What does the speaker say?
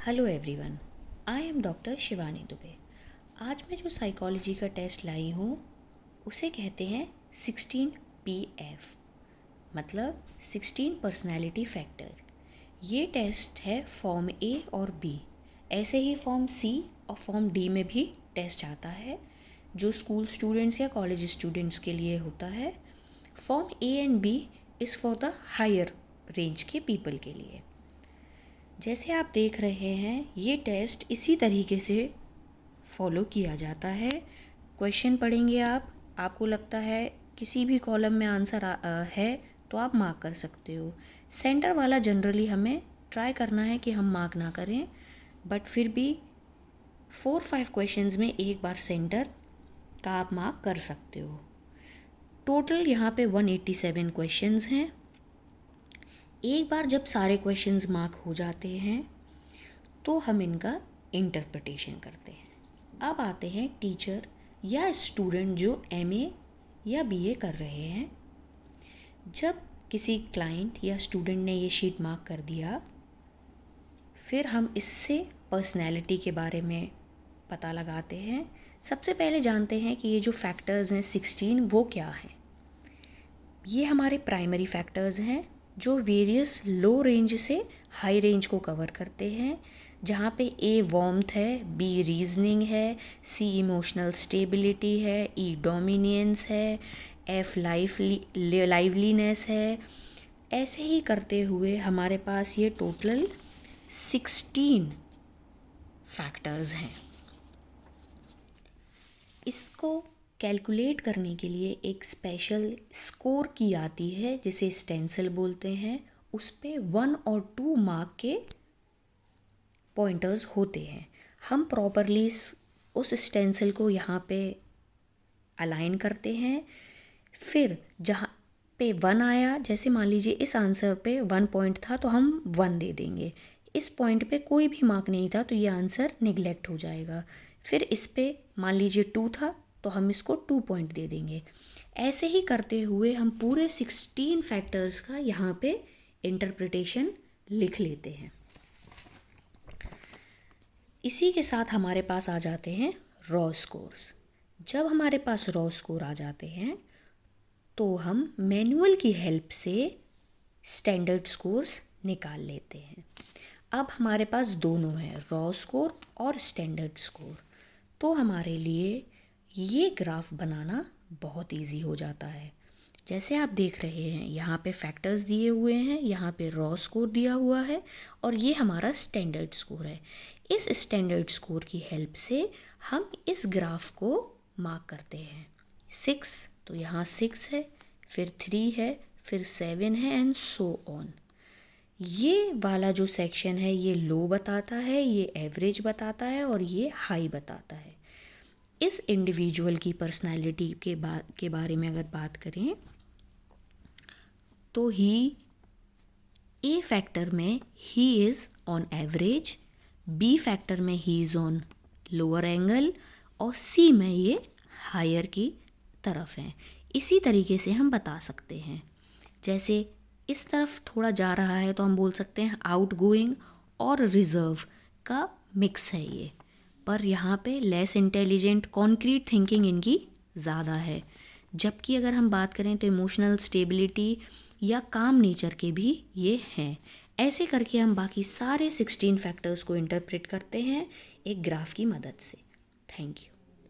Hello everyone, I am doctor Shivani Dubey. आज मैं जो साइकोलॉजी का टेस्ट लाई हूँ उसे कहते हैं 16PF, मतलब 16 पर्सनैलिटी फैक्टर। ये टेस्ट है फॉर्म ए और बी, ऐसे ही फॉर्म सी और फॉर्म डी में भी टेस्ट आता है जो स्कूल स्टूडेंट्स या कॉलेज स्टूडेंट्स के लिए होता है। Form A and B is for the higher range के पीपल के लिए। जैसे आप देख रहे हैं ये टेस्ट इसी तरीके से फॉलो किया जाता है। क्वेश्चन पढ़ेंगे आपको लगता है किसी भी कॉलम में आंसर है तो आप मार्क कर सकते हो। सेंटर वाला जनरली हमें ट्राई करना है कि हम मार्क ना करें, बट फिर भी 4-5 क्वेश्चंस में एक बार सेंटर का आप मार्क कर सकते हो। टोटल यहाँ पे 187 क्वेश्चंस हैं। एक बार जब सारे क्वेश्चंस मार्क हो जाते हैं तो हम इनका इंटरप्रिटेशन करते हैं। अब आते हैं टीचर या स्टूडेंट जो MA या BA कर रहे हैं। जब किसी क्लाइंट या स्टूडेंट ने ये शीट मार्क कर दिया, फिर हम इससे पर्सनैलिटी के बारे में पता लगाते हैं। सबसे पहले जानते हैं कि ये जो फैक्टर्स हैं 16 वो क्या हैं। ये हमारे प्राइमरी फैक्टर्स हैं जो वेरियस लो रेंज से हाई रेंज को कवर करते हैं, जहाँ पे A वार्मथ है, B रीजनिंग है, C इमोशनल स्टेबिलिटी है, E डोमिनेंस है, F लाइवलीनेस है। ऐसे ही करते हुए हमारे पास ये टोटल 16 फैक्टर्स हैं। इसको कैलकुलेट करने के लिए एक स्पेशल स्कोर की आती है जिसे स्टेंसिल बोलते हैं। उस पे 1 और 2 मार्क के पॉइंटर्स होते हैं। हम प्रॉपरली उस स्टेंसिल को यहाँ पे अलाइन करते हैं। फिर जहाँ पे 1 आया, जैसे मान लीजिए इस आंसर पे 1 पॉइंट था तो हम 1 दे देंगे। इस पॉइंट पे कोई भी मार्क नहीं था तो ये आंसर निगलेक्ट हो जाएगा। फिर इस पे मान लीजिए 2 था तो हम इसको 2 पॉइंट दे देंगे। ऐसे ही करते हुए हम पूरे 16 फैक्टर्स का यहाँ पे इंटरप्रिटेशन लिख लेते हैं। इसी के साथ हमारे पास आ जाते हैं रॉ स्कोर्स। जब हमारे पास रॉ स्कोर आ जाते हैं तो हम मैनुअल की हेल्प से स्टैंडर्ड स्कोर्स निकाल लेते हैं। अब हमारे पास दोनों हैं, रॉ स्कोर और स्टैंडर्ड स्कोर। तो हमारे लिए ये ग्राफ बनाना बहुत इजी हो जाता है। जैसे आप देख रहे हैं यहाँ पे फैक्टर्स दिए हुए हैं, यहाँ पे रॉ स्कोर दिया हुआ है और ये हमारा स्टैंडर्ड स्कोर है। इस स्टैंडर्ड स्कोर की हेल्प से हम इस ग्राफ को मार्क करते हैं। 6 तो यहाँ 6 है, फिर 3 है, फिर 7 है एंड सो ऑन। ये वाला जो सेक्शन है ये लो बताता है, ये एवरेज बताता है और ये हाई बताता है। इस इंडिविजुअल की पर्सनालिटी के बारे में अगर बात करें तो A फैक्टर में ही is on average, B factor में ही इज़ ऑन लोअर एंगल और C में ये हायर की तरफ है। इसी तरीके से हम बता सकते हैं। जैसे इस तरफ थोड़ा जा रहा है तो हम बोल सकते हैं आउट गोइंग और रिजर्व का मिक्स है ये, पर यहाँ पे लेस इंटेलिजेंट कॉन्क्रीट थिंकिंग इनकी ज़्यादा है। जबकि अगर हम बात करें तो इमोशनल स्टेबिलिटी या काम नेचर के भी ये हैं। ऐसे करके हम बाकी सारे 16 फैक्टर्स को इंटरप्रेट करते हैं एक ग्राफ की मदद से। Thank you.